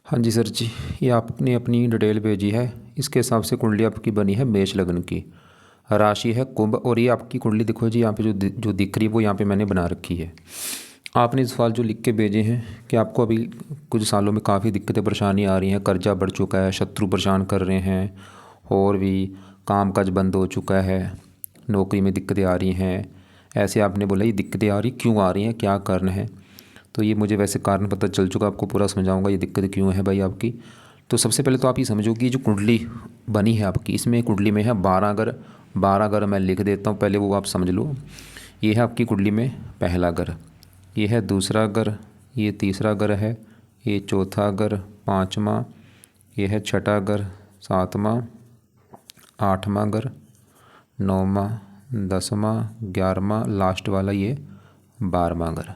हाँ जी सर जी, ये आपने अपनी डिटेल भेजी है। इसके हिसाब से कुंडली आपकी बनी है मेष लग्न की। राशि है कुंभ और ये आपकी कुंडली देखो जी, यहाँ पे जो दिख रही है वो यहाँ पे मैंने बना रखी है। आपने इस सवाल जो लिख के भेजे हैं कि आपको अभी कुछ सालों में काफ़ी दिक्कतें परेशानी आ रही हैं, कर्जा बढ़ चुका है, शत्रु परेशान कर रहे हैं, और भी काम काज बंद हो चुका है, नौकरी में दिक्कतें आ रही हैं। ऐसे आपने बोला ये दिक्कतें आ रही क्यों आ रही हैं, क्या कारण है। तो ये मुझे वैसे कारण पता चल चुका, आपको पूरा समझाऊंगा ये दिक्कत क्यों है भाई आपकी। तो सबसे पहले तो आप ये समझो कि जो कुंडली बनी है आपकी, इसमें कुंडली में है 12 घर। 12 घर मैं लिख देता हूँ, पहले वो आप समझ लो। ये है आपकी कुंडली में पहला घर, ये है दूसरा घर, ये तीसरा घर है, ये चौथा घर, पाँचवा, ये है छठा घर, सातवां, आठवां घर, नौवां, 10वां, 11वां, लास्ट वाला ये 12वां घर।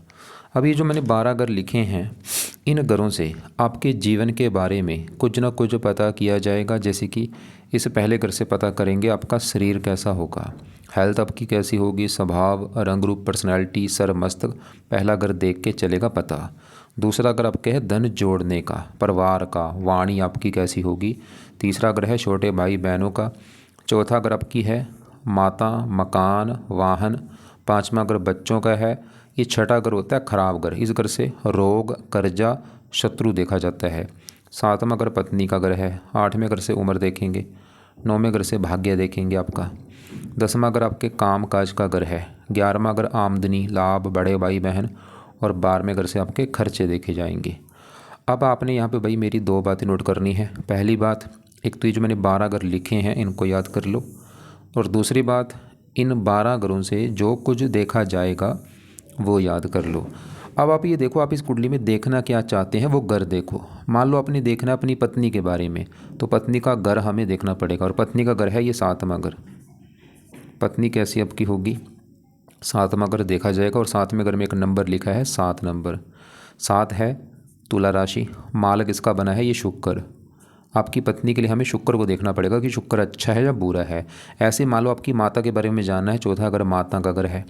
अब ये जो मैंने 12 घर लिखे हैं, इन घरों से आपके जीवन के बारे में कुछ ना कुछ पता किया जाएगा। जैसे कि इस पहले घर से पता करेंगे आपका शरीर कैसा होगा, हेल्थ आपकी कैसी होगी, स्वभाव, रंग रूप, पर्सनैलिटी, सर मस्तक, पहला घर देख के चलेगा पता। दूसरा घर आपके है धन जोड़ने का, परिवार का, वाणी आपकी कैसी होगी। तीसरा घर है छोटे भाई बहनों का। चौथा घर आपकी है माता, मकान, वाहन। पाँचवा घर बच्चों का है। ये छठा घर होता है खराब घर, इस घर से रोग, कर्जा, शत्रु देखा जाता है। सातवां घर पत्नी का घर है। आठवें घर से उम्र देखेंगे। नौवें घर से भाग्य देखेंगे आपका। 10वां घर आपके काम काज का घर है। 11वां घर आमदनी, लाभ, बड़े भाई बहन। और 12वें घर से आपके खर्चे देखे जाएंगे। अब आपने यहाँ पे भाई मेरी दो बातें नोट करनी है। पहली बात, एक तो ये जो मैंने 12 घर लिखे हैं इनको याद कर लो, और दूसरी बात, इन 12 घरों से जो कुछ देखा जाएगा वो याद कर लो। अब आप ये देखो, आप इस कुंडली में देखना क्या चाहते हैं वो घर देखो। मान लो आपने देखना अपनी पत्नी के बारे में, तो पत्नी का घर हमें देखना पड़ेगा, और पत्नी का घर है ये 7वां घर। पत्नी कैसी आपकी होगी, 7वां घर देखा जाएगा, और 7वें घर में एक नंबर लिखा है 7 नंबर। 7 है तुला राशि, मालक इसका बना है ये शुक्र। आपकी पत्नी के लिए हमें शुक्र को देखना पड़ेगा कि शुक्र अच्छा है या बुरा है। ऐसे मान लो आपकी माता के बारे में जानना है, चौथा घर माता का घर है,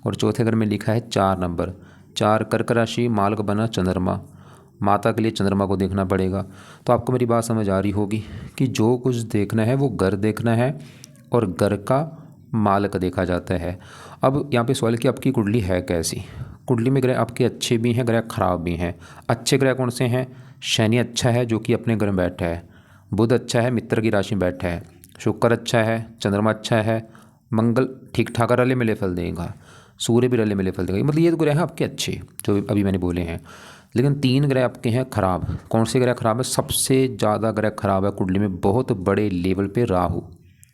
और चौथे घर में लिखा है 4 नंबर। 4 कर्क राशि, मालक बना चंद्रमा, माता के लिए चंद्रमा को देखना पड़ेगा। तो आपको मेरी बात समझ आ रही होगी कि जो कुछ देखना है वो घर देखना है, और घर का मालक देखा जाता है। अब यहाँ पे सवाल कि आपकी कुंडली है कैसी। कुंडली में ग्रह आपके अच्छे भी हैं, ग्रह खराब भी हैं। अच्छे ग्रह कौन से हैं, शनि अच्छा है जो कि अपने घर में बैठा है, बुध अच्छा है मित्र की राशि में बैठा है, शुक्र अच्छा है, चंद्रमा अच्छा है, मंगल ठीक ठाक रले मिले फल देगा, सूर्य भी रले मिले फल देगा। मतलब ये तो ग्रह हैं आपके अच्छे जो अभी मैंने बोले हैं। लेकिन 3 ग्रह आपके हैं खराब। कौन से ग्रह खराब है, सबसे ज़्यादा ग्रह खराब है कुंडली में बहुत बड़े लेवल पे राहु।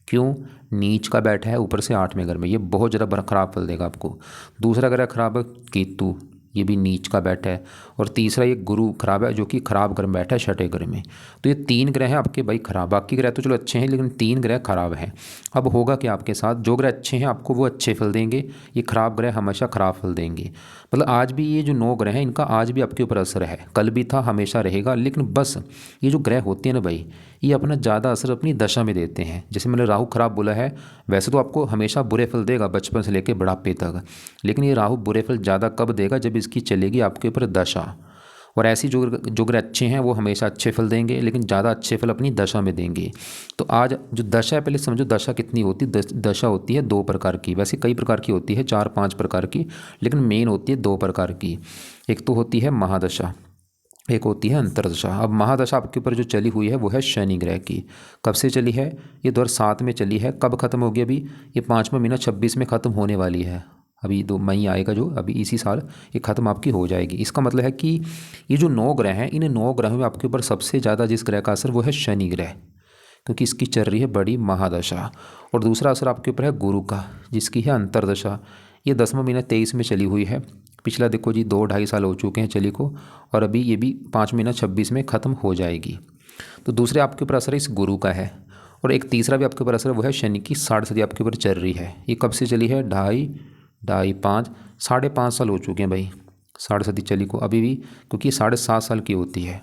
क्यों, नीच का बैठा है ऊपर से 8वें घर में, ये बहुत ज़्यादा बड़ा खराब फल देगा आपको। दूसरा ग्रह खराब है केतु, ये भी नीच का बैठा है। और तीसरा ये गुरु खराब है जो कि खराब घर में बैठा है 6ठे घर में। तो ये 3 ग्रह हैं आपके भाई खराब। बाकी ग्रह तो चलो अच्छे हैं, लेकिन 3 ग्रह खराब हैं। अब होगा कि आपके साथ जो ग्रह अच्छे हैं आपको वो अच्छे फल देंगे, ये खराब ग्रह हमेशा खराब फल देंगे। मतलब आज भी ये जो 9 ग्रह हैं इनका आज भी आपके ऊपर असर है, कल भी था हमेशा रहेगा। लेकिन बस ये जो ग्रह होते हैं ना भाई, ये अपना ज़्यादा असर अपनी दशा में देते हैं। जैसे मैंने राहु खराब बोला है, वैसे तो आपको हमेशा बुरे फल देगा बचपन से लेकर बुढ़ापे तक, लेकिन ये राहु बुरे फल ज़्यादा कब देगा, जब इसकी चलेगी आपके ऊपर दशा। और ऐसी जो ग्रह अच्छे हैं वो हमेशा अच्छे फल देंगे, लेकिन ज़्यादा अच्छे फल अपनी दशा में देंगे। तो आज जो दशा है, पहले समझो दशा कितनी होती है। दशा होती है 2 प्रकार की, वैसे कई प्रकार की होती है, 4-5 प्रकार की, लेकिन मेन होती है 2 प्रकार की। एक तो होती है महादशा, एक होती है अंतरदशा। अब महादशा आपके ऊपर जो चली हुई है वो है शनि ग्रह की। कब से चली है, ये 2007 में चली है। कब खत्म होगी, अभी ये 5वां महीना 26 में ख़त्म होने वाली है। अभी 2 मई आएगा जो अभी इसी साल ये ख़त्म आपकी हो जाएगी। इसका मतलब है कि ये जो 9 ग्रह हैं, इन 9 ग्रहों में आपके ऊपर सबसे ज़्यादा जिस ग्रह का असर वो है शनि ग्रह, क्योंकि इसकी चल रही है बड़ी महादशा। और दूसरा असर आपके ऊपर है गुरु का, जिसकी है अंतरदशा। ये 10वां महीना 23 में चली हुई है। पिछला देखो जी 2-2.5 साल हो चुके हैं चली को, और अभी ये भी 5 महीना 26 में ख़त्म हो जाएगी। तो दूसरे आपके ऊपर असर इस गुरु का है। और एक तीसरा भी आपके ऊपर असर वो है शनि की 60 आपके ऊपर चल रही है। ये कब से चली है, 2.5 5.5 साल हो चुके हैं भाई 60 चली को अभी भी, क्योंकि 7.5 साल की होती है।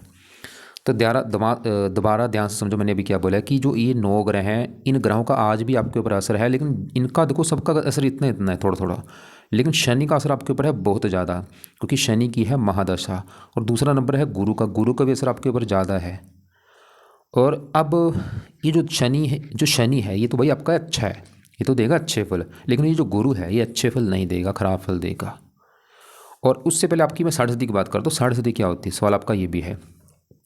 तो दोबारा ध्यान से समझो, मैंने अभी क्या बोला है कि जो ये 9 ग्रह हैं, इन ग्रहों का आज भी आपके ऊपर असर है, लेकिन इनका देखो सबका असर इतना इतना है, थोड़ा थोड़ा। लेकिन शनि का असर आपके ऊपर है बहुत ज़्यादा, क्योंकि शनि की है महादशा। और दूसरा नंबर है गुरु का भी असर आपके ऊपर ज़्यादा है। और अब ये जो शनि है ये तो भाई आपका अच्छा है, ये तो देगा अच्छे फल, लेकिन ये जो गुरु है ये अच्छे फल नहीं देगा, खराब फल देगा। और उससे पहले आपकी मैं साढ़े सती की बात करता हूँ। साढ़े सती क्या होती है, सवाल आपका ये भी है।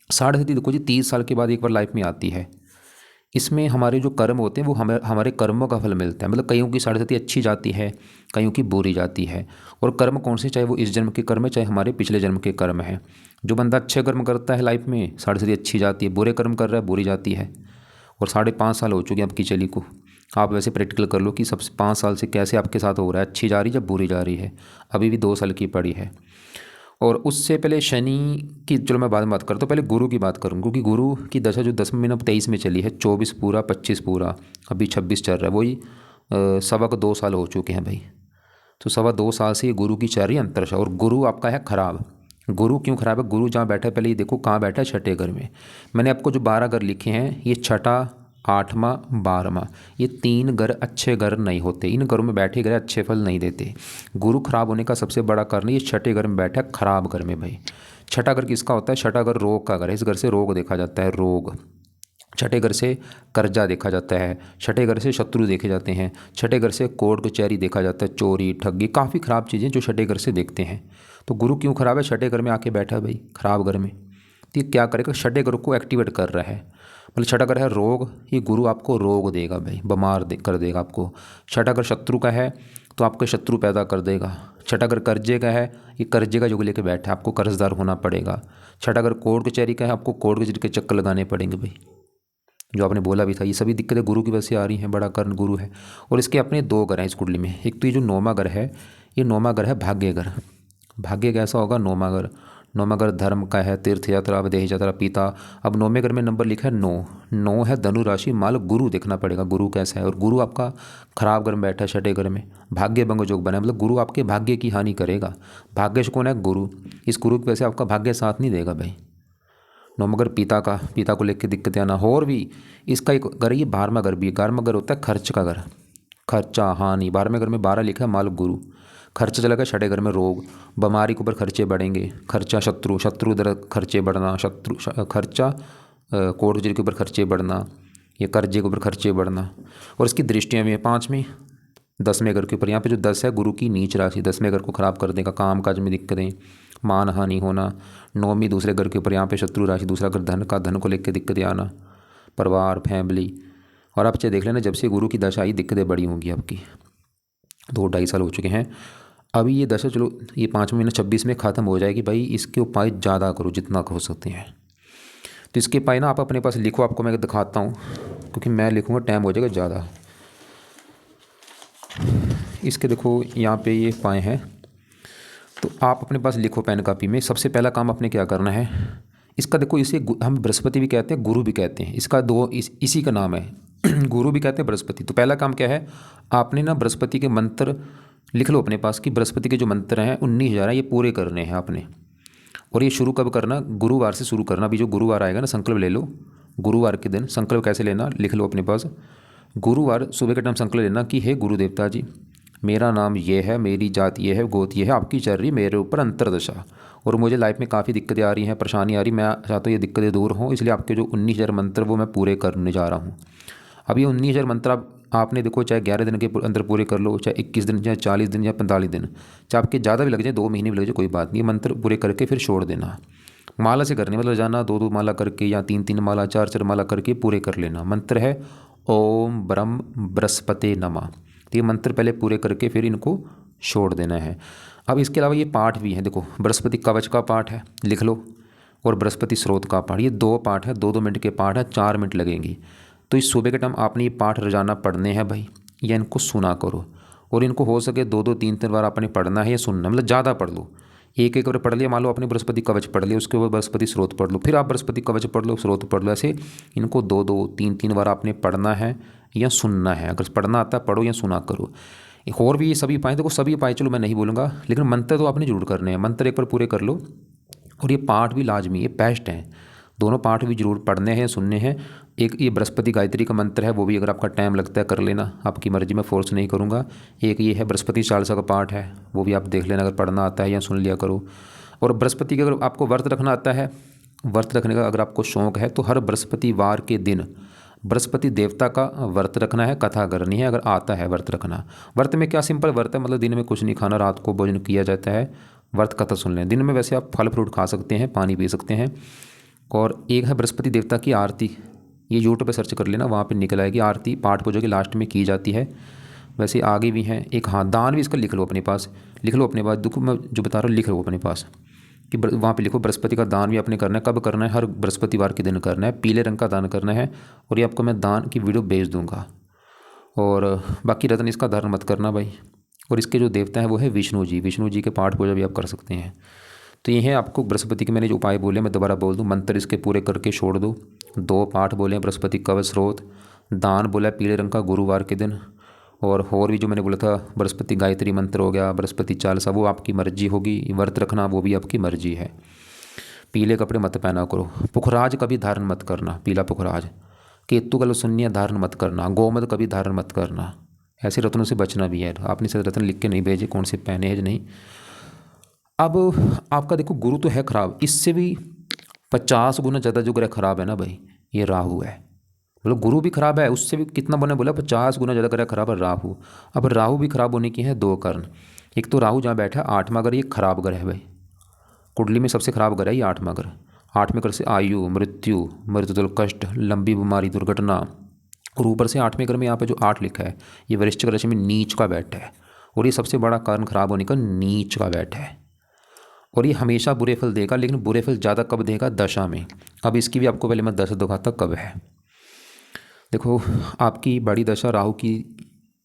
साढ़े सती देखो जी 30 साल के बाद एक बार लाइफ में आती है। इसमें हमारे जो कर्म होते हैं वो हमारे कर्मों का फल मिलता है। मतलब कईयों की साढ़े सती अच्छी जाती है, कईयों की बुरी जाती है। और कर्म कौन से, चाहे वो इस जन्म के कर्म है, चाहे हमारे पिछले जन्म के कर्म है। जो बंदा अच्छे कर्म करता है लाइफ में, साढ़े सती अच्छी जाती है। बुरे कर्म कर रहा है, बुरी जाती है। और 5.5 साल हो चुके हैं आपकी चली को। आप वैसे प्रैक्टिकल कर लो कि सब 5 साल से कैसे आपके साथ हो रहा है, अच्छी जा रही है या बुरी जा रही है। अभी भी 2 साल की पड़ी है। और उससे पहले शनि की, चलो मैं बाद में बात करता हूँ, पहले गुरु की बात करूँ, क्योंकि गुरु की दशा जो 10वें महीना 23 में चली है, 24 पूरा 25 पूरा, अभी 26 चल रहा है, वही 2.25 साल हो चुके हैं भाई। तो 2.25 साल से ये गुरु की चल रही है अंतरदशा। और गुरु आपका है खराब। गुरु क्यों खराब है, गुरु जहाँ बैठा है, पहले ये देखो कहाँ बैठा है, छठे घर में। मैंने आपको जो 12 घर लिखे हैं, ये छठा, 8वां, 12वां, ये 3 घर अच्छे घर नहीं होते। इन घरों में बैठे घर अच्छे फल नहीं देते। गुरु खराब होने का सबसे बड़ा कारण ये छठे घर में बैठा है, खराब घर में भाई। छठा घर किसका होता है, छठा घर रोग का घर है। इस घर से रोग देखा जाता है, रोग। छठे घर से कर्जा देखा जाता है, छठे घर से शत्रु देखे जाते हैं, छठे घर से कोर्ट कचहरी देखा जाता है, चोरी ठगी, काफ़ी ख़राब चीज़ें जो छठे घर से देखते हैं। तो गुरु क्यों खराब है, छठे घर में आके बैठा है भाई, खराब घर में। तो ये क्या करेगा, छठे घर को एक्टिवेट कर रहा है। मतलब छठा घर है रोग, ये गुरु आपको रोग देगा भाई, कर देगा आपको। छठा घर शत्रु का है तो आपको शत्रु पैदा कर देगा। छठा घर कर्जे का है, ये कर्जे का युग लेके बैठा है, आपको कर्जदार होना पड़ेगा। छठा घर कोर्ट कचहरी का है, आपको कोर्ट कचहरी के चक्कर लगाने पड़ेंगे भाई। जो आपने बोला भी था, ये सभी दिक्कतें गुरु की वजह से आ रही हैं, बड़ा कारण गुरु है। और इसके अपने 2 घर हैं इस कुंडली में। एक तो ये जो 9वां घर है, ये 9वां घर है भाग्य घर। भाग्य कैसा होगा, 9वां घर। 9वां घर धर्म का है, तीर्थ यात्रा, विदेश यात्रा, पिता। अब 9वें घर में नंबर लिखा है 9, 9 है धनु राशि माल, गुरु देखना पड़ेगा गुरु कैसा है। और गुरु आपका खराब घर में बैठा है, छठे घर में, भाग्य भंग योग बना है। मतलब गुरु आपके भाग्य की हानि करेगा। भाग्य से कौन है, गुरु। इस गुरु की वजह से आपका भाग्य साथ नहीं देगा भाई। 9वां घर पिता को लेकर दिक्कतें आना। और भी इसका एक घर है, ये 12वां घर भी है। 11वां घर होता है खर्च का घर, खर्चा हानि। 12वें घर में 12 लिखा है माल गुरु, खर्च चला गया। छठे घर में रोग, बीमारी के ऊपर खर्चे बढ़ेंगे, खर्चा शत्रु दर खर्चे बढ़ना, खर्चा कोर्ट कचहरी के ऊपर खर्चे बढ़ना, ये कर्जे के ऊपर खर्चे बढ़ना। और इसकी दृष्टियाँ भी हैं 5वीं 10वें घर के ऊपर। यहाँ पे जो 10 है गुरु की नीच राशि, 10वें घर को खराब कर देगा, काम काज में दिक्कतें, मान हानि होना। 9वीं दूसरे घर के ऊपर, यहाँ पे शत्रु राशि, दूसरा घर धन का, धन को लेकर दिक्कतें आना, परिवार फैमिली। और आप चाहे देख लेना, जब से गुरु की दशा आई दिक्कतें बड़ी होंगी आपकी। 2-2.5 साल हो चुके हैं। अभी ये दशा चलो ये 5वें महीने 26 में ख़त्म हो जाएगी भाई। इसके उपाय ज़्यादा करो जितना हो सकते हैं। तो इसके उपाय ना आप अपने पास लिखो, आपको मैं दिखाता हूँ, क्योंकि मैं लिखूँगा टाइम हो जाएगा ज़्यादा। इसके देखो यहाँ पे ये उपाय हैं, तो आप अपने पास लिखो पेन कापी में। सबसे पहला काम आपने क्या करना है, इसका देखो, इसे हम बृहस्पति भी कहते हैं, गुरु भी कहते हैं। इसका इसी का नाम है गुरु भी कहते हैं, बृहस्पति। तो पहला काम क्या है, आपने ना बृहस्पति के मंत्र लिख लो अपने पास कि बृहस्पति के जो मंत्र हैं 19,000 हैं, ये पूरे करने हैं आपने। और ये शुरू कब करना, गुरुवार से शुरू करना। अभी जो गुरुवार आएगा ना, संकल्प ले लो। गुरुवार के दिन संकल्प कैसे लेना, लिख लो अपने पास। गुरुवार सुबह के टाइम संकल्प लेना कि हे गुरु देवता जी, मेरा नाम ये है, मेरी जात ये है, गोत ये है, आपकी चल रही मेरे ऊपर अंतरदशा, और मुझे लाइफ में काफ़ी दिक्कतें आ रही हैं, परेशानी आ रही, मैं चाहता हूँ ये दिक्कतें दूर हों, इसलिए आपके जो 19,000 मंत्र वो मैं पूरे करने जा रहा हूँ। अब ये 19,000 मंत्र आपने देखो, चाहे 11 दिन के अंदर पूरे कर लो, चाहे 21 दिन, चाहे 40 दिन, या 45 दिन, चाहे आपके ज़्यादा भी लग जाए, 2 महीने भी लग जाए, कोई बात नहीं। मंत्र पूरे करके फिर छोड़ देना। माला से करने, मतलब जाना 2-2 माला करके, या 3-3 माला, 4-4 माला करके पूरे कर लेना। मंत्र है ओम ब्रह्म बृहस्पते नमः। तो ये मंत्र पहले पूरे करके फिर इनको छोड़ देना है। अब इसके अलावा ये पाठ भी है, देखो बृहस्पति कवच का पाठ है, लिख लो, और बृहस्पति स्रोत का पाठ। ये 2 पाठ है, 2-2 मिनट के पाठ है, 4 मिनट लगेंगी। तो इस सुबह के टाइम आपने ये पाठ रोजाना पढ़ने हैं भाई, या इनको सुना करो। और इनको हो सके 2-2 3-3 बार आपने पढ़ना है या सुनना, मतलब ज़्यादा पढ़ लो। एक बार पढ़ लिया, मान लो आपने बृहस्पति कवच पढ़ लिया, उसके बाद बृहस्पति स्रोत पढ़ लो, फिर आप बृहस्पति कवच पढ़ लो, स्रोत पढ़ लो। ऐसे इनको 2-2 3-3 बार आपने पढ़ना है या सुनना है। अगर पढ़ना आता है पढ़ो या सुना करो। और भी ये सभी उपाय, देखो सभी उपाय चलो मैं नहीं बोलूँगा, लेकिन मंत्र तो आपने जरूर करने हैं। मंत्र एक बार पूरे कर लो। और ये पाठ भी लाजमी, ये बेस्ट है। दोनों पाठ भी जरूर पढ़ने हैं, सुनने हैं। एक ये बृहस्पति गायत्री का मंत्र है, वो भी अगर आपका टाइम लगता है कर लेना, आपकी मर्जी, में फोर्स नहीं करूँगा। एक ये है बृहस्पति चालीसा का पाठ है, वो भी आप देख लेना अगर पढ़ना आता है या सुन लिया करो। और बृहस्पति के अगर आपको व्रत रखना आता है, व्रत रखने का अगर आपको शौक़ है, तो हर बृहस्पतिवार के दिन बृहस्पति देवता का व्रत रखना है, कथा करनी है अगर आता है व्रत रखना। व्रत में क्या सिंपल व्रत है, मतलब दिन में कुछ नहीं खाना, रात को भोजन किया जाता है, व्रत कथा सुन लें। दिन में वैसे आप फल फ्रूट खा सकते हैं, पानी पी सकते हैं। और एक है बृहस्पति देवता की आरती, ये यूट्यूब पे सर्च कर लेना, वहाँ पे निकल आएगी। आरती पाठ पूजा के लास्ट में की जाती है। वैसे आगे भी हैं एक, हाँ दान भी इसका लिख लो अपने पास, लिख लो अपने पास, देखो मैं जो बता रहा हूँ लिख लो अपने पास कि वहाँ पे लिखो बृहस्पति का दान भी आपने करना है। कब करना है, हर बृहस्पतिवार के दिन करना है, पीले रंग का दान करना है। और ये आपको मैं दान की वीडियो भेज दूँगा। और बाकी रत्न इसका धारण मत करना भाई। और इसके जो देवता हैं वो है विष्णु जी, विष्णु जी के पाठ पूजा भी आप कर सकते हैं। तो ये है आपको बृहस्पति के मैंने जो उपाय बोले, मैं दोबारा बोल दूँ, मंत्र इसके पूरे करके छोड़ दो। 2 पाठ बोले बृहस्पति कवच स्रोत, दान बोला पीले रंग का गुरुवार के दिन। और भी जो मैंने बोला था बृहस्पति गायत्री मंत्र हो गया, बृहस्पति चालीसा, वो आपकी मर्जी होगी। व्रत रखना वो भी आपकी मर्जी है। पीले कपड़े मत पहना करो। पुखराज कभी धारण मत करना, पीला पुखराज। केतु का लसुनिया धारण मत करना। गोमद कभी धारण मत करना। ऐसे रत्नों से बचना भी है। आपने से रत्न लिख के नहीं भेजे कौन से पहने हैं नहीं। अब आपका देखो गुरु तो है खराब, इससे भी 50 गुना ज़्यादा जो ग्रह खराब है ना भाई, ये राहु है। मतलब गुरु भी खराब है, उससे भी कितना बने बोला 50 गुना ज़्यादा ग्रह खराब है राहु। अब राहु भी खराब होने की है 2 कारण। एक तो राहु जहाँ बैठा है 8वां घर, ये खराब ग्रह है भाई। कुंडली में सबसे खराब ग्रह है ये 8वां घर। 8वें घर से आयु, मृत्यु, मृत्युतल कष्ट, लंबी बीमारी, दुर्घटना। और ऊपर से 8वें घर में यहाँ पे जो 8 लिखा है, ये वृश्चिक राशि में नीच का बैठा है। और ये सबसे बड़ा कारण खराब होने का, नीच का बैठा है। और ये हमेशा बुरे फल देगा, लेकिन बुरे फल ज़्यादा कब देगा, दशा में। अब इसकी भी आपको पहले मैं दशा दिखाता कब है। देखो आपकी बड़ी दशा राहु की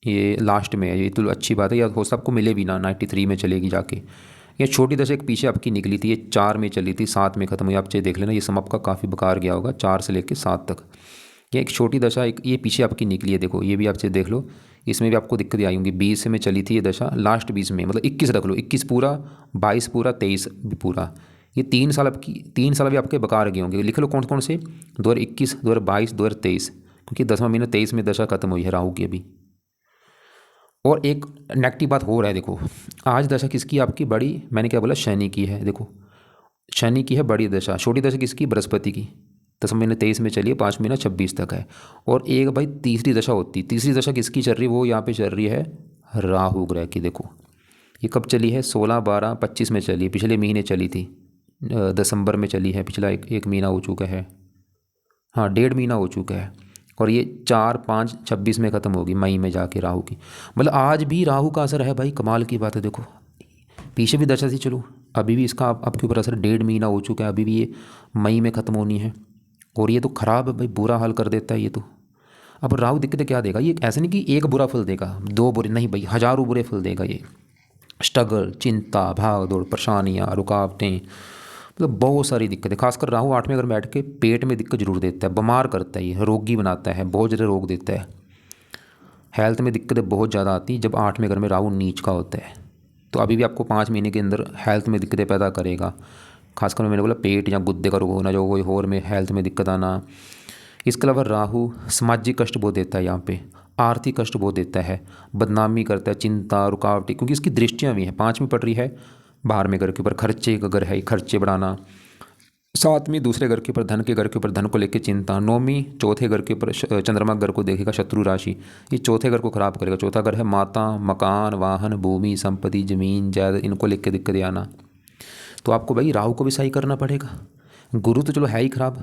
ये लास्ट में है, ये तो अच्छी बात है, या हो सबको मिले भी ना, 93 में चलेगी जाके। ये छोटी दशा एक पीछे आपकी निकली थी, ये 4 में चली थी, 7 में खत्म हुई। आप चाहे देख लेना, ये सम आपका काफ़ी बेकार गया होगा 4 से लेकर 7 तक। ये एक छोटी दशा, एक ये पीछे आपकी निकली है, देखो ये भी आप चाहे देख लो, इसमें भी आपको दिक्कतें आई होंगी। 20 में चली थी ये दशा, लास्ट 20 में, मतलब 21 रख लो, 21 पूरा, 22 पूरा, 23 भी पूरा। ये 3 साल आपकी, 3 साल भी आपके बेकार गए होंगे। लिख लो कौन कौन से, 2021, 2022, 2023, क्योंकि 10वां महीना 23 में दशा खत्म हुई है राहु की अभी। और एक नेगेटिव बात हो रहा है, देखो आज दशा किसकी आपकी बड़ी, मैंने क्या बोला, शनि की है। देखो शनि की है बड़ी दशा, छोटी दशा किसकी, बृहस्पति की। 10वां महीना 23 में चलिए, 5 महीना 26 तक है। और एक भाई तीसरी दशा होती, तीसरी दशा किसकी चल रही है, वो यहाँ पे चल रही है राहु ग्रह की। देखो ये कब चली है, 16, 12, 25 में चली, पिछले महीने चली थी, दिसंबर में चली है, पिछला एक महीना हो चुका है, हाँ 1.5 महीना हो चुका है। और ये 4, 5, 26 में ख़त्म होगी, मई में जाके राहु की। मतलब आज भी राहु का असर है भाई, कमाल की बात है। देखो पीछे भी दशा थी, चलो अभी भी इसका आपके ऊपर असर 1.5 महीना हो चुका है, अभी भी ये मई में ख़त्म होनी है। और ये तो ख़राब है भाई, बुरा हाल कर देता है ये तो। अब राहु दिक्कतें क्या देगा, ये ऐसे नहीं कि एक बुरा फल देगा, 2 बुरे नहीं भाई, हज़ारों बुरे फल देगा ये। स्ट्रगल, चिंता, भाग दौड़, परेशानियाँ, रुकावटें, मतलब बहुत सारी दिक्कतें। खासकर राहु 8वें घर में बैठ के पेट में दिक्कत जरूर देता है, बीमार करता है, ये रोगी बनाता है, बहुत ज़्यादा रोग देता है। हेल्थ में दिक्कतें बहुत ज़्यादा आती जब 8वें घर में राहु नीच का होता है। तो अभी भी आपको 5 महीने के अंदर हेल्थ में दिक्कतें पैदा करेगा। खासकर मैंने बोला पेट या गुद्दे का रोग होना, जो कोई और में हेल्थ में दिक्कत आना। इसके अलावा राहु सामाजिक कष्ट बहुत देता है, यहाँ पे आर्थिक कष्ट बहुत देता है, बदनामी करता है, चिंता, रुकावटें, क्योंकि इसकी दृष्टियाँ भी हैं। 5वीं पड़ रही है बाहर में घर के ऊपर, खर्चे का घर है, खर्चे बढ़ाना। 7वीं दूसरे घर के ऊपर, धन के घर के ऊपर, धन को लेकर चिंता। 9वीं चौथे घर के ऊपर, चंद्रमा घर को देखेगा, शत्रु राशि, ये चौथे घर को खराब करेगा। चौथा घर है माता, मकान, वाहन, भूमि, संपत्ति, जमीन, जायदाद, इनको लेकर दिक्कतें आना। तो आपको भाई राहु को भी सही करना पड़ेगा। गुरु तो चलो है ही खराब,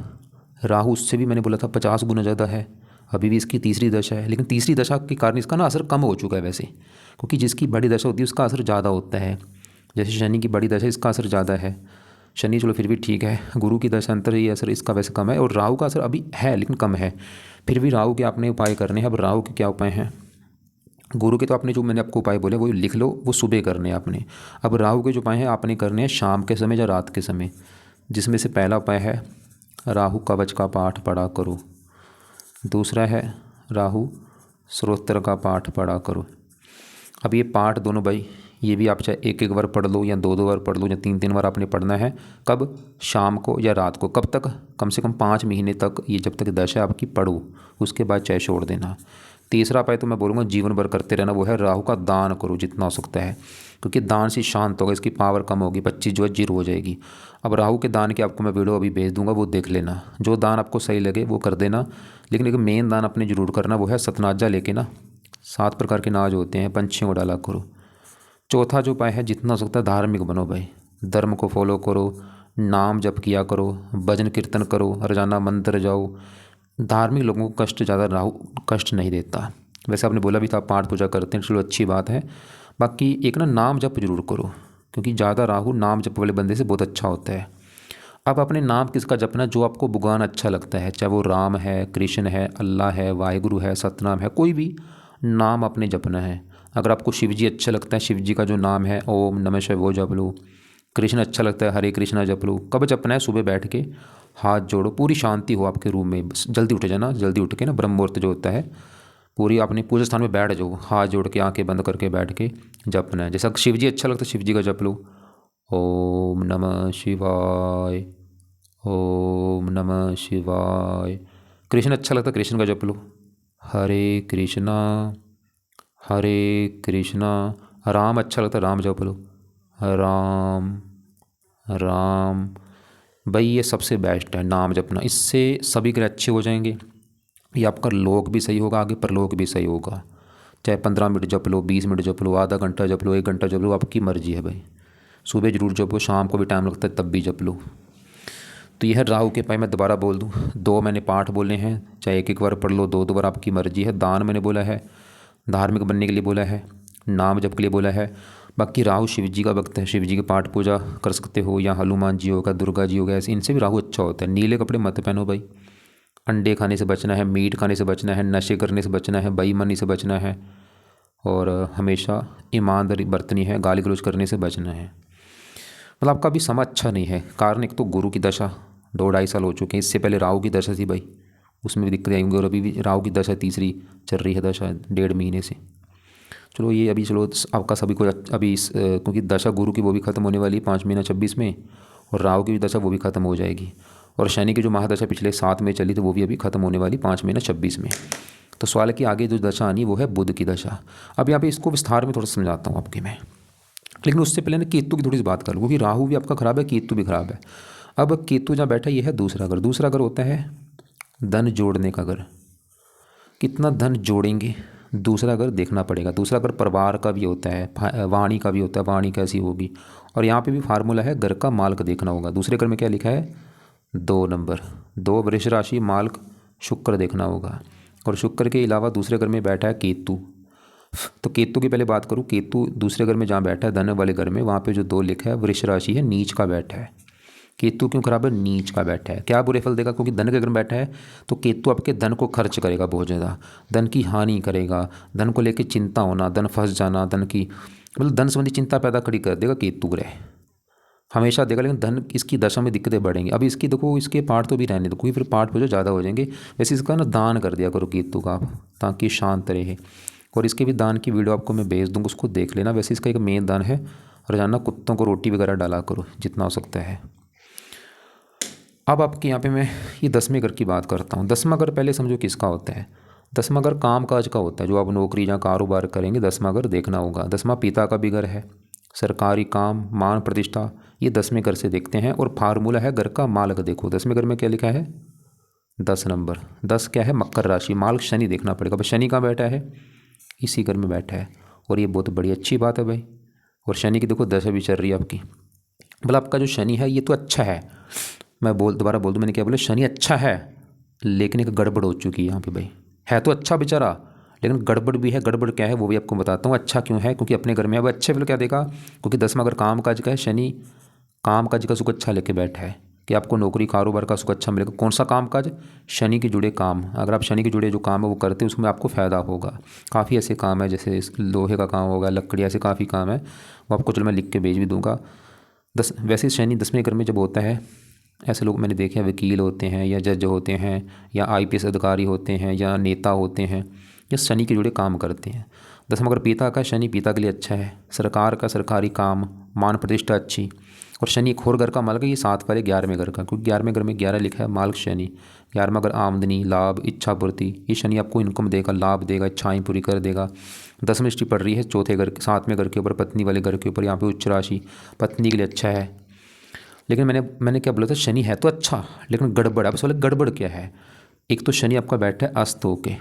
राहु उससे भी मैंने बोला था 50 गुना ज़्यादा है। अभी भी इसकी तीसरी दशा है, लेकिन तीसरी दशा के कारण इसका ना असर कम हो चुका है वैसे, क्योंकि जिसकी बड़ी दशा होती है उसका असर ज़्यादा होता है। जैसे शनि की बड़ी दशा, इसका असर ज़्यादा है। शनि चलो फिर भी ठीक है, गुरु की दशा अंतर, ये असर इसका वैसे कम है। और राहु का असर अभी है लेकिन कम है। फिर भी राहु के आपने उपाय करने हैं। अब राहु के क्या उपाय हैं, गुरु के तो आपने जो मैंने आपको उपाय बोले वो लिख लो, वो सुबह करने हैं आपने। अब राहु के जो उपाय हैं आपने करने हैं शाम के समय या रात के समय, जिसमें से पहला उपाय है राहु कवच का पाठ पढ़ा करो। दूसरा है राहु स्तोत्र का पाठ पढ़ा करो। अब ये पाठ दोनों भाई ये भी आप चाहे एक एक बार पढ़ लो या दो दो बार पढ़ लो या तीन तीन बार आपने पढ़ना है। कब? शाम को या रात को। कब तक? कम से कम 5 महीने तक, ये जब तक दशा आपकी पढ़ो, उसके बाद चाहे छोड़ देना। तीसरा उपाय तो मैं बोलूँगा जीवन भर करते रहना, वो है राहु का दान करो जितना हो सकता है, क्योंकि दान से शांत होगा, इसकी पावर कम होगी, 25 जो है जीरो हो जाएगी। अब राहु के दान की आपको मैं वीडियो अभी भेज दूंगा, वो देख लेना। जो दान आपको सही लगे वो कर देना, लेकिन एक मेन दान अपने जरूर करना, वो है सतनाजा लेके ना, 7 प्रकार के नाज होते हैं, पंछियों को डाला करो। चौथा जो उपाय है, जितना हो सकता है धार्मिक बनो भाई, धर्म को फॉलो करो, नाम जप किया करो, भजन कीर्तन करो, रोजाना मंदिर जाओ। धार्मिक लोगों को कष्ट ज़्यादा राहु कष्ट नहीं देता। वैसे आपने बोला भी था पाठ पूजा करते हैं, चलो अच्छी बात है। बाकी एक ना नाम जप जरूर करो, क्योंकि ज़्यादा राहु नाम जप वाले बंदे से बहुत अच्छा होता है। अब अपने नाम किसका जपना, जो आपको भगवान अच्छा लगता है, चाहे वो राम है, कृष्ण है, अल्लाह है, वाहिगुरु है, सतनाम है, कोई भी नाम अपने जपना है। अगर आपको शिव जी अच्छा लगता है, शिव जी का जो नाम है ओम नमः शिवाय वो जप लो। कृष्ण अच्छा लगता है, हरे कृष्णा जप लो। कब जपना है? सुबह बैठ के हाथ जोड़ो, पूरी शांति हो आपके रूम में, जल्दी उठ जाना, जल्दी उठ के ना ब्रह्म मुहूर्त जो होता है, पूरी अपने पूजा स्थान में बैठ जाओ, हाथ जोड़ के आंखें बंद करके बैठ के जपना है। जैसा शिव जी अच्छा लगता है शिव जी का जप लो, ओम नमः शिवाय, ओम नमः शिवाय। कृष्ण अच्छा लगता है कृष्ण का जप लो, हरे कृष्णा हरे कृष्णा। राम अच्छा लगता है राम जप लो, राम राम। भाई ये सबसे बेस्ट है नाम जपना, इससे सभी ग्रह अच्छे हो जाएंगे। ये आपका लोक भी सही होगा, आगे परलोक भी सही होगा। चाहे 15 मिनट जप लो, 20 मिनट जप लो, आधा घंटा जप लो, 1 घंटा जप लो, आपकी मर्जी है भाई। सुबह जरूर जपो, शाम को भी टाइम लगता है तब भी जप लो। तो यह है राहु के उपाय। मैं दोबारा बोल दूँ, 2 मैंने पाठ बोले हैं, चाहे एक एक बार पढ़ लो, दो दो बार आपकी मर्जी है। दान मैंने बोला है, धार्मिक बनने के लिए बोला है, नाम जप के लिए बोला है। बाकी राहु शिव जी का भक्त है, शिव जी के पाठ पूजा कर सकते हो, या हनुमान जी होगा, दुर्गा जी होगा, ऐसे इनसे भी राहु अच्छा होता है। नीले कपड़े मत पहनो भाई, अंडे खाने से बचना है, मीट खाने से बचना है, नशे करने से बचना है, बेईमानी से बचना है, और हमेशा ईमानदारी बरतनी है, गाली गलौज करने से बचना है। मतलब आपका अभी समय अच्छा नहीं है। कारण एक तो गुरु की दशा 2-2.5 साल हो चुके हैं, इससे पहले राहु की दशा थी भाई, उसमें भी दिक्कतें आएंगी, और अभी भी राहु की दशा तीसरी चल रही है दशा 1.5 महीने से। चलो ये अभी चलो आपका सभी को अभी क्योंकि दशा गुरु की वो भी खत्म होने वाली है 5 महीना 26 में, और राहु की भी दशा वो भी खत्म हो जाएगी। और शनि की जो महादशा पिछले 7 में चली थी वो भी अभी खत्म होने वाली 5 महीना 26 में। तो सवाल है कि आगे जो दशा आनी वो है बुध की दशा। अब यहाँ पे इसको विस्तार में थोड़ा समझाता हूँ आपके मैं, लेकिन उससे पहले ना केतु की थोड़ी सी बात कर लूँ, क्योंकि राहु भी आपका खराब है, केतु भी खराब है। अब केतु जहाँ बैठा है ये है दूसरा घर। दूसरा घर होता है धन जोड़ने का घर। कितना धन जोड़ेंगे, दूसरा घर देखना पड़ेगा। दूसरा घर परिवार का भी होता है, वाणी का भी होता है, वाणी कैसी होगी। और यहाँ पे भी फार्मूला है, घर का माल्क देखना होगा। दूसरे घर में क्या लिखा है? 2 नंबर, 2 वृष राशि माल्क शुक्र देखना होगा। और शुक्र के अलावा दूसरे घर में बैठा है केतु। तो केतु की पहले बात करूँ, केतु दूसरे घर में जहाँ बैठा है धन वाले घर में, वहाँ पे जो 2 लिखा है वृष राशि है, नीच का बैठा है। केतु क्यों खराब है? नीच का बैठा है। क्या बुरे फल देगा? क्योंकि धन के घर में बैठा है तो केतु आपके धन को खर्च करेगा बहुत ज़्यादा, धन की हानि करेगा, धन को लेकर चिंता होना, धन फंस जाना, धन की मतलब धन संबंधी चिंता पैदा खड़ी कर देगा केतु ग्रह, हमेशा देगा। लेकिन धन इसकी दशा में दिक्कतें बढ़ेंगी। अभी इसकी देखो, इसके पाठ तो भी रहने दो, क्योंकि फिर पाठ पूजा ज़्यादा हो जाएंगे। वैसे इसका ना दान कर दिया करो केतु का आप, ताकि शांत रहे। और इसके भी दान की वीडियो आपको मैं भेज दूँगा, उसको देख लेना। वैसे इसका एक मेन दान है, रोजाना कुत्तों को रोटी वगैरह डाला करो जितना हो सकता है। अब आपके यहाँ पे मैं ये 10वें घर की बात करता हूँ। 10वां घर पहले समझो किसका होता है। 10वां घर काम काज का होता है, जो आप नौकरी या कारोबार करेंगे 10वां घर देखना होगा। 10वां पिता का भी घर है, सरकारी काम, मान प्रतिष्ठा, ये 10वें घर से देखते हैं। और फार्मूला है घर का मालक देखो। 10वें घर में क्या लिखा है? 10 नंबर। 10 क्या है? मकर राशि। मालक शनि देखना पड़ेगा। अब शनि कहाँ बैठा है? इसी घर में बैठा है, और ये बहुत बड़ी अच्छी बात है भाई। और शनि की देखो दशा भी चल रही है आपकी। मतलब आपका जो शनि है ये तो अच्छा है, मैं दोबारा बोल दूँ, मैंने क्या बोला? शनि अच्छा है, लेकिन एक गड़बड़ हो चुकी है यहाँ पे भाई। है तो अच्छा बेचारा, लेकिन गड़बड़ भी है। गड़बड़ क्या है वो भी आपको बताता हूँ। अच्छा क्यों है? क्योंकि अपने घर में अब अच्छे वाले क्या देखा, क्योंकि 10वां घर काम काज का है। शनि काम काज का सुख अच्छा लेके बैठा है कि आपको नौकरी कारोबार का सुख अच्छा मिलेगा। कौन सा काम काज? शनि के जुड़े काम। अगर आप शनि के जुड़े जो काम है वो करते हैं उसमें आपको फ़ायदा होगा। काफ़ी ऐसे काम है, जैसे लोहे का काम होगा, लकड़ी, ऐसे काफ़ी काम है, वो आपको चलो मैं लिख के भेज भी दूँगा। वैसे शनि 10वें घर में जब होता है, ऐसे लोग मैंने देखे हैं, वकील होते हैं या जज होते हैं या आईपीएस अधिकारी होते हैं या नेता होते हैं, ये शनि के जुड़े काम करते हैं। दसवां घर पिता का, शनि पिता के लिए अच्छा है। सरकार का, सरकारी काम, मान प्रतिष्ठा अच्छी। और शनि एक और घर का मालिक है, ये 7 वाले 11वें घर का, क्योंकि 11वें घर में 11 लिखा है, मालिक शनि। 11वां घर आमदनी, लाभ, इच्छा पूर्ति। ये शनि आपको इनकम देगा, लाभ देगा, इच्छाएं पूरी कर देगा। 10वीं दृष्टि पड़ रही है चौथे घर, 7वें घर के ऊपर, पत्नी वाले घर के ऊपर। यहाँ पे उच्च राशि, पत्नी के लिए अच्छा है। लेकिन मैंने क्या बोला था, शनि है तो अच्छा, लेकिन गड़बड़। अब सवाल गड़बड़ क्या है? एक तो शनि आपका बैठा है अस्त होके,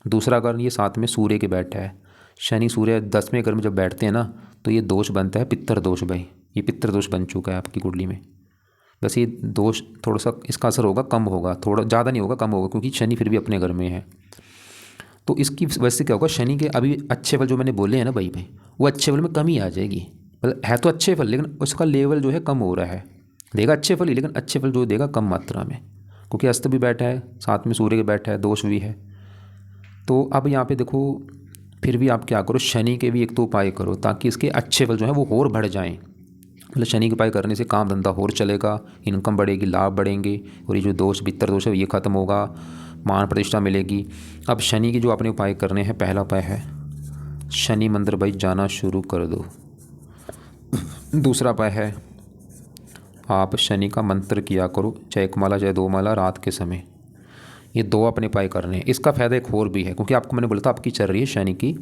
दूसरा घर ये 7 में सूर्य के बैठा है। शनि सूर्य 10वें घर में जब बैठते हैं ना, तो ये दोष बनता है पितर दोष भाई। ये पितर दोष बन चुका है आपकी कुंडली में। बस ये दोष थोड़ा सा इसका असर होगा, कम होगा, थोड़ा ज़्यादा नहीं होगा, कम होगा, क्योंकि शनि फिर भी अपने घर में है। तो इसकी वजह से क्या होगा, शनि के अभी अच्छे फल जो मैंने बोले हैं ना भाई, वो अच्छे फल में कमी आ जाएगी। मतलब है तो अच्छे फल, लेकिन उसका लेवल जो है कम हो रहा है। देगा अच्छे फल ही, लेकिन अच्छे फल जो देगा कम मात्रा में, क्योंकि अस्त भी बैठा है, साथ में सूर्य के बैठा है, दोष भी है। तो अब यहाँ पे देखो, फिर भी आप क्या करो, शनि के भी एक तो उपाय करो, ताकि इसके अच्छे फल जो है वो और बढ़ जाएं। मतलब शनि के उपाय करने से काम धंधा और चलेगा, इनकम बढ़ेगी, लाभ बढ़ेंगे, और ये जो दोष, पितर दोष है, ये खत्म होगा, मान प्रतिष्ठा मिलेगी। अब शनि के जो आपने उपाय करने हैं, पहला उपाय है शनि मंदिर भाई जाना शुरू कर दो। दूसरा उपाय है आप शनि का मंत्र किया करो, चाहे 1 माला चाहे 2 माला, रात के समय। ये 2 अपने उपाय करने हैं। इसका फ़ायदा एक और भी है, क्योंकि आपको मैंने बोला था आपकी चल रही है शनि की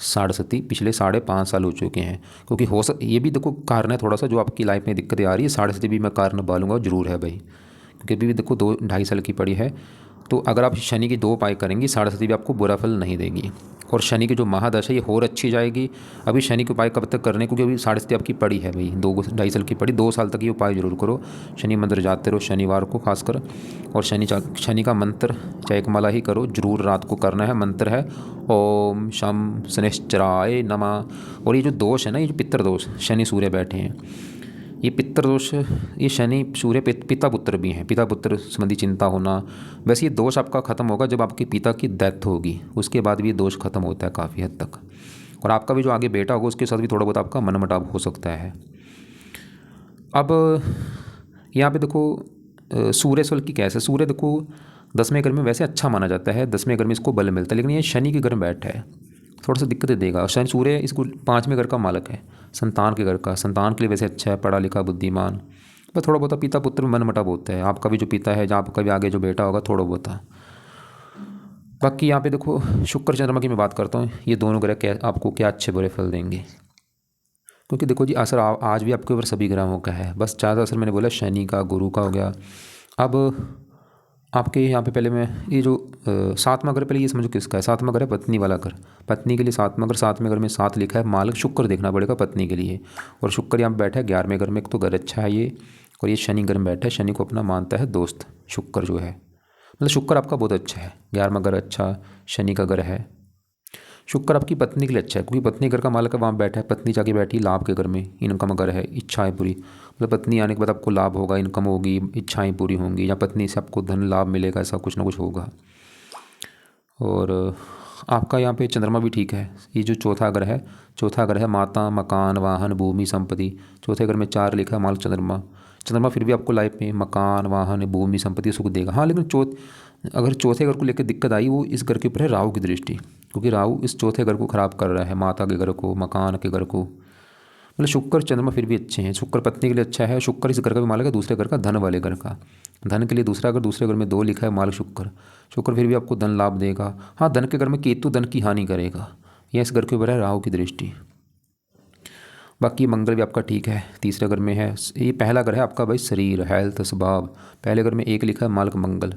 साढ़े पिछले 5.5 साल हो चुके हैं। क्योंकि ये भी देखो कारण है थोड़ा सा, जो आपकी लाइफ में दिक्कतें आ रही है, साढ़े भी मैं कारण बालूंगा जरूर है भाई, क्योंकि अभी भी देखो 2-2.5 साल की पड़ी है। तो अगर आप शनि की 2 उपाय करेंगी, साढ़े भी आपको बुरा फल नहीं देगी। और शनि की जो महादशा ये और अच्छी जाएगी। अभी शनि के उपाय कब तक करने, क्योंकि अभी साढ़े आपकी पड़ी है भाई, 2-2.5 साल की पड़ी, 2 साल तक ये उपाय जरूर करो। शनि मंदिर जाते रहो शनिवार को खासकर, और शनि का मंत्र चाहे 1 माला ही करो, जरूर रात को करना है। मंत्र है ओम शम शनिश्चराय नमः। और ये जो दोष है ना, ये जो पितर दोष, शनि सूर्य बैठे हैं, ये पितर दोष, ये शनि सूर्य पिता पुत्र भी हैं, पिता पुत्र संबंधी चिंता होना। वैसे ये दोष आपका ख़त्म होगा जब आपके पिता की डेथ होगी, उसके बाद भी ये दोष खत्म होता है काफ़ी हद तक। और आपका भी जो आगे बेटा होगा, उसके साथ भी थोड़ा बहुत आपका मनमुटाव हो सकता है। अब यहाँ पे देखो सूर्य फल की कैसे, सूर्य देखो 10वें घर में वैसे अच्छा माना जाता है, 10वें घर में इसको बल मिलता है, लेकिन ये शनि के घर में बैठा है, थोड़ा सा दिक्कतें देगा। और शनि सूर्य इसको 5वें घर का मालक है, संतान के घर का, संतान के लिए वैसे अच्छा है, पढ़ा लिखा बुद्धिमान, पर थोड़ा बहुत पिता पुत्र में मनमुटाव होता है। आपका भी जो पिता है, जहाँ आपका भी आगे जो बेटा होगा, थोड़ा बहुत। बाकी यहाँ पे देखो शुक्र चंद्रमा की मैं बात करता हूँ, ये दोनों ग्रह क्या आपको क्या अच्छे बुरे फल देंगे। क्योंकि देखो जी असर आज भी आपके ऊपर सभी ग्रहों का है, बस ज़्यादा असर मैंने बोला शनि का, गुरु का हो गया। अब आपके यहाँ पे पहले मैं ये जो 7वां घर, पहले ये समझो किसका है। 7वां घर है पत्नी वाला घर, पत्नी के लिए 7वां घर, 7वें घर में 7 लिखा है, मालिक शुक्र देखना पड़ेगा पत्नी के लिए। और शुक्र यहाँ पे बैठा है 11वें घर में, एक तो घर अच्छा है ये, और ये शनि घर में बैठा है, शनि को अपना मानता है दोस्त शुक्र जो है, मतलब शुक्र आपका बहुत अच्छा है, 11वां घर अच्छा शनि का घर है। शुक्र आपकी पत्नी के लिए अच्छा है, क्योंकि पत्नी घर का मालिक है, वहाँ बैठा है, पत्नी जाके बैठी लाभ के घर में, इनकम घर है, इच्छाएं पूरी, मतलब पत्नी आने के बाद आपको लाभ होगा, इनकम होगी, इच्छाएं पूरी होंगी, या पत्नी से आपको धन लाभ मिलेगा, ऐसा कुछ ना कुछ होगा। और आपका यहाँ पे चंद्रमा भी ठीक है। ये जो चौथा घर है, चौथा घर है माता, मकान, वाहन, भूमि, संपत्ति। चौथे घर में 4 लिखा है, मालिक चंद्रमा। चंद्रमा फिर भी आपको लाइफ में मकान, वाहन, भूमि, संपत्ति सुख देगा। हाँ, लेकिन अगर चौथे घर को लेकर दिक्कत आई, वो इस घर के ऊपर है राहु की दृष्टि, क्योंकि राहु इस चौथे घर को खराब कर रहा है, माता के घर को, मकान के घर को। मतलब शुक्र चंद्रमा फिर भी अच्छे हैं। शुक्र पत्नी के लिए अच्छा है, शुक्र इस घर का भी मालिक है, दूसरे घर का, धन वाले घर का, धन के लिए दूसरा घर, दूसरे घर में 2 लिखा है, मालिक शुक्र। शुक्र फिर भी आपको धन लाभ देगा। हाँ, धन के घर में केतु धन की हानि करेगा, यह इस घर के ऊपर है राहु की दृष्टि। बाकी मंगल भी आपका ठीक है, तीसरे घर में है। ये पहला घर है आपका भाई शरीर, हेल्थ, स्वभाव। पहले घर में 1 लिखा है, मालिक मंगल,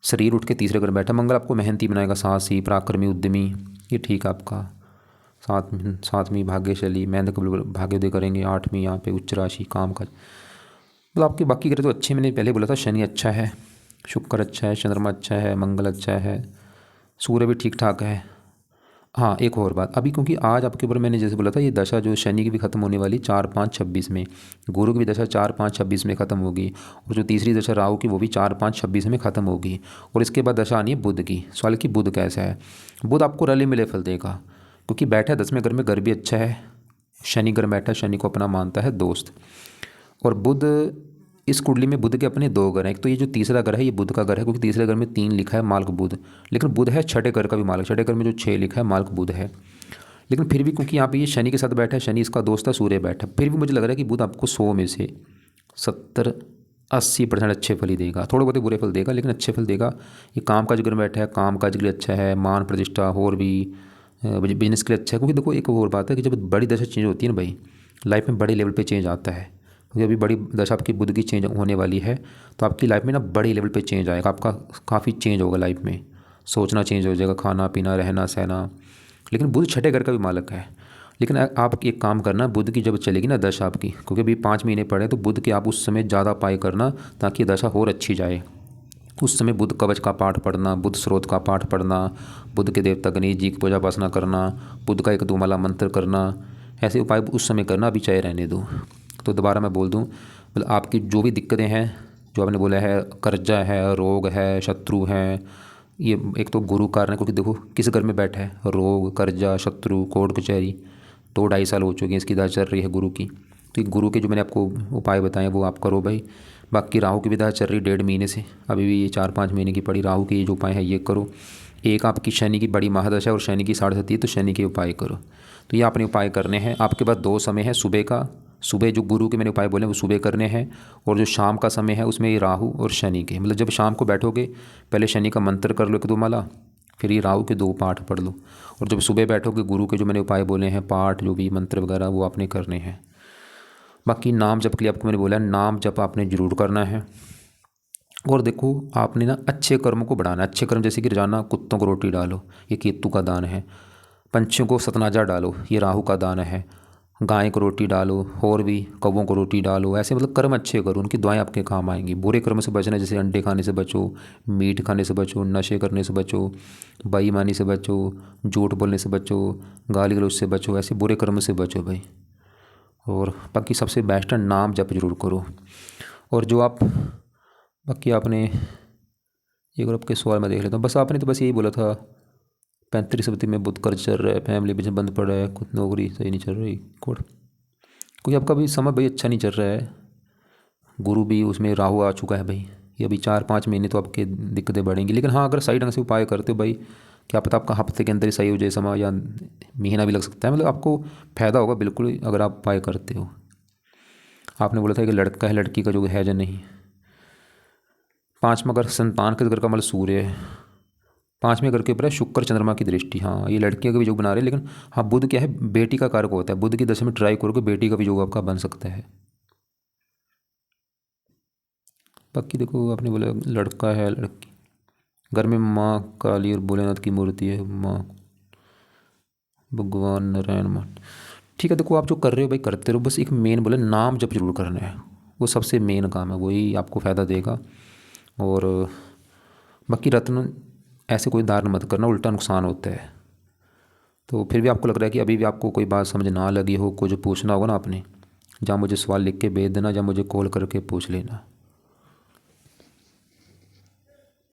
शरीर उठ के तीसरे घर बैठा। मंगल आपको मेहनती बनाएगा, साहसी, पराक्रमी, उद्यमी, ये ठीक है आपका। 7वीं भाग्यशाली, मेहनत को भाग्योदय करेंगे। 8वीं यहाँ पे उच्च राशि, काम काज, मतलब आपके बाकी ग्रह तो अच्छे। मैंने पहले बोला था शनि अच्छा है, शुक्र अच्छा है, चंद्रमा अच्छा है, मंगल अच्छा है, सूर्य भी ठीक ठाक है। हाँ, एक और बात, अभी क्योंकि आज आपके ऊपर मैंने जैसे बोला था, ये दशा जो शनि की भी खत्म होने वाली 4-5-26 में, गुरु की भी दशा 4-5-26 में ख़त्म होगी, और जो तीसरी दशा राहु की वो भी 4-5-26 में ख़त्म होगी। और इसके बाद दशा आनी है बुध की। सवाल की बुध कैसा है? बुध आपको रले मिले फल देगा, क्योंकि बैठा है 10वें घर में, घर भी अच्छा है, शनि घर बैठा है, शनि को अपना मानता है दोस्त। और बुध इस कुंडली में बुध के अपने 2 घर हैं। एक तो ये जो तीसरा घर है ये बुध का घर है, क्योंकि तीसरे घर में 3 लिखा है मालक बुध, लेकिन बुध है छठे घर का भी मालक। छठे घर में जो 6 लिखा है मालक बुध है, लेकिन फिर भी क्योंकि यहाँ पे ये शनि के साथ बैठा है, शनि इसका दोस्त है, सूर्य बैठा, फिर भी मुझे लग रहा है कि बुध आपको 100 में से 70-80% अच्छे फल ही देगा। थोड़े बहुत बुरे फल देगा लेकिन अच्छे फल देगा। ये काम काज में बैठा है, काम काज के लिए अच्छा है, मान प्रतिष्ठा और भी बिजनेस के लिए अच्छा है। क्योंकि देखो एक और बात है कि जब बड़ी दशा चेंज होती है ना भाई, लाइफ में बड़े लेवल पे चेंज आता है। क्योंकि अभी बड़ी दशा आपकी बुध की चेंज होने वाली है, तो आपकी लाइफ में ना बड़े लेवल पे चेंज आएगा, आपका काफ़ी चेंज होगा लाइफ में, सोचना चेंज हो जाएगा, खाना पीना रहना सहना। लेकिन बुध छठे घर का भी मालक है। लेकिन आप एक काम करना, बुध की जब चलेगी ना दशा आपकी, क्योंकि अभी 5 महीने पड़े, तो बुध के आप उस समय ज़्यादा पाए करना ताकि दशा और अच्छी जाए। उस समय बुध कवच का पाठ पढ़ना, बुध स्रोत का पाठ पढ़ना, बुध के देवता गणेश जी की पूजा उपासना करना, बुध का 1-2 माला मंत्र करना, ऐसे उपाय उस समय करना, अभी चाहे रहने दो। तो दोबारा मैं बोल दूँ, मतलब आपकी जो भी दिक्कतें हैं, जो आपने बोला है कर्जा है, रोग है, शत्रु हैं, ये एक तो गुरु कारण है, क्योंकि देखो किस घर में बैठा है, रोग, कर्जा, शत्रु, कोर्ट कचहरी, 2-2.5 साल हो चुके हैं इसकी दशा चल रही है गुरु की। तो ये गुरु के जो मैंने आपको उपाय बताए वो आप करो भाई। बाकी राहु की भी दशा चल रही 1.5 महीने से, अभी भी ये 4-5 महीने की पड़ी। राहु के ये जो उपाय है ये करो। एक आपकी शनि की बड़ी महादशा है और शनि की 7.5, तो शनि के उपाय करो। तो ये आपने उपाय करने हैं। आपके पास 2 समय है, सुबह का, सुबह जो गुरु के मैंने उपाय बोले वो सुबह करने हैं, और जो शाम का समय है उसमें ये राहु और शनि के, मतलब जब शाम को बैठोगे पहले शनि का मंत्र कर लो 1-2 माला, फिर ये राहु के 2 पाठ पढ़ लो, और जब सुबह बैठोगे गुरु के जो मैंने उपाय बोले हैं पाठ जो भी मंत्र वगैरह वो आपने करने हैं। बाकी नाम जप के लिए आपको मैंने बोला है, नाम जप आपने ज़रूर करना है। और देखो आपने ना अच्छे कर्म को बढ़ाना है। अच्छे कर्म जैसे कि रोजाना कुत्तों को रोटी डालो, ये केतु का दान है। पंछियों को सतनाजा डालो, ये राहु का दान है। गाय को रोटी डालो, और भी कौवों को रोटी डालो। ऐसे मतलब कर्म अच्छे करो, उनकी दुआएं आपके काम आएंगी। बुरे कर्म से बचना, जैसे अंडे खाने से बचो, मीट खाने से बचो, नशे करने से बचो, बेईमानी से बचो, झूठ बोलने से बचो, गाली गलौज से बचो, ऐसे बुरे कर्म से बचो भाई। और बाकी सबसे बेस्ट है नाम जप जरूर करो। और जो आप बाकी आपने एक और आपके सवाल में देख लेता हूँ, बस आपने तो बस यही बोला था 35 में बुध कर्ज चल रहा है, फैमिली बिजनेस बंद पड़ा है, कुछ नौकरी सही नहीं चल रही, कोड क्योंकि आपका भी समय भाई अच्छा नहीं चल रहा है। गुरु भी उसमें राहु आ चुका है भाई। ये अभी 4-5 महीने तो आपके दिक्कतें बढ़ेंगी, लेकिन हाँ अगर सही ढंग से उपाय करते हो भाई, क्या पता आपका हफ्ते के अंदर ही सही हो जाए समय, या महीना भी लग सकता है। मतलब आपको फ़ायदा होगा बिल्कुल अगर आप उपाय करते हो। आपने बोला था कि लड़का है, लड़की का जो है या नहीं। 5वां घर संतान के घर का मतलब सूर्य है, 5वें घर के ऊपर है शुक्र चंद्रमा की दृष्टि। हाँ ये लड़कियों का भी योग बना रहे हैं, लेकिन हाँ बुध क्या है, बेटी का कारक होता है। बुध की दशा में ट्राई करोगे बेटी का भी योग आपका बन सकता है। बाकी देखो आपने बोला लड़का है, लड़की, घर में माँ काली और भोलेनाथ की मूर्ति है, माँ भगवान नारायण माँ। ठीक है, देखो आप जो कर रहे हो भाई करते रहो, बस एक मेन बोले नाम जप जरूर करना है, वो सबसे मेन काम है, वही आपको फ़ायदा देगा। और बाकी रत्न ऐसे कोई दान मत करना, उल्टा नुकसान होता है। तो फिर भी आपको लग रहा है कि अभी भी आपको कोई बात समझ ना लगी हो, कुछ पूछना होगा ना आपने, जहाँ मुझे सवाल लिख के भेज देना, जहाँ मुझे कॉल करके पूछ लेना।